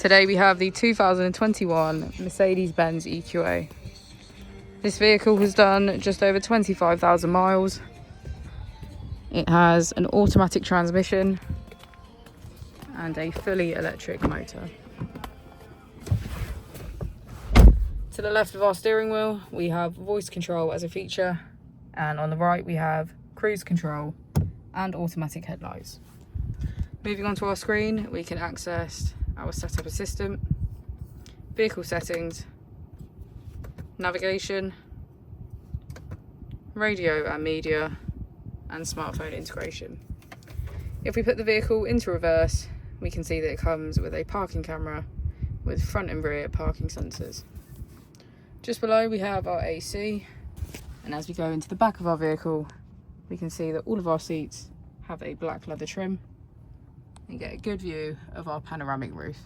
Today we have the 2021 Mercedes-Benz EQA. This vehicle has done just over 25,000 miles. It has an automatic transmission and a fully electric motor. To the left of our steering wheel, we have voice control as a feature, and on the right we have cruise control and automatic headlights. Moving on to our screen, we can access our setup assistant, vehicle settings, navigation, radio and media, and smartphone integration. If we put the vehicle into reverse, we can see that it comes with a parking camera with front and rear parking sensors. Just below we have our AC, and as we go into the back of our vehicle, we can see that all of our seats have a black leather trim and get a good view of our panoramic roof.